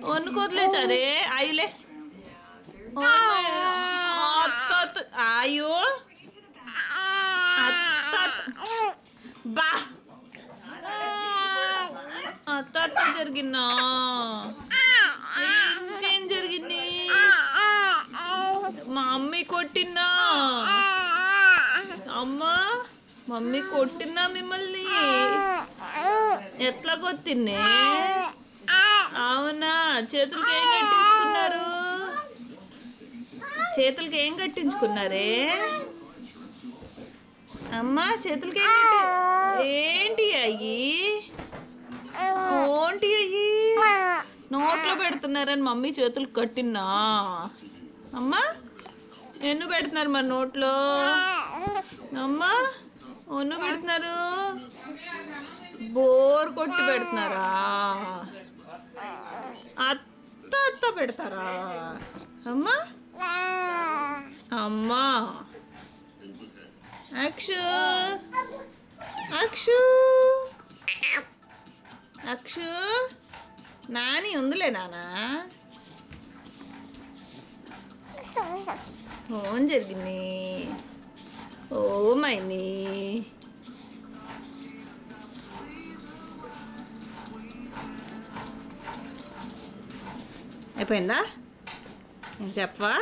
వదిలేచారే ఆయులే ఆయు బా అత్త జరిగిందా ఇంకేం జరిగింది మా మమ్మీ కొట్టినా అమ్మా మమ్మీ కొట్టినా మిమ్మల్ని ఎట్లా కొట్టింది అవునా చేతులకి ఏం కట్టించుకున్నారు చేతులకి ఏం కట్టించుకున్నారే అమ్మా చేతులకి ఏంటి అయ్యి ఏంటి అయ్యి నోట్లో పెడుతున్నారని మమ్మీ చేతులు కట్టినా అమ్మా ఎన్ను పెడుతున్నారు మరి నోట్లో అమ్మా ఎన్ను పెడుతున్నారు బోర్ కొట్టి పెడుతున్నారా అత్త అత్త పెడతారా అమ్మా అమ్మా అక్షు అక్షు అక్షు నాని ఉందిలే నానా ఏం జరిగింది ఓ మైని అయిపోయిందా నేను చెప్పవా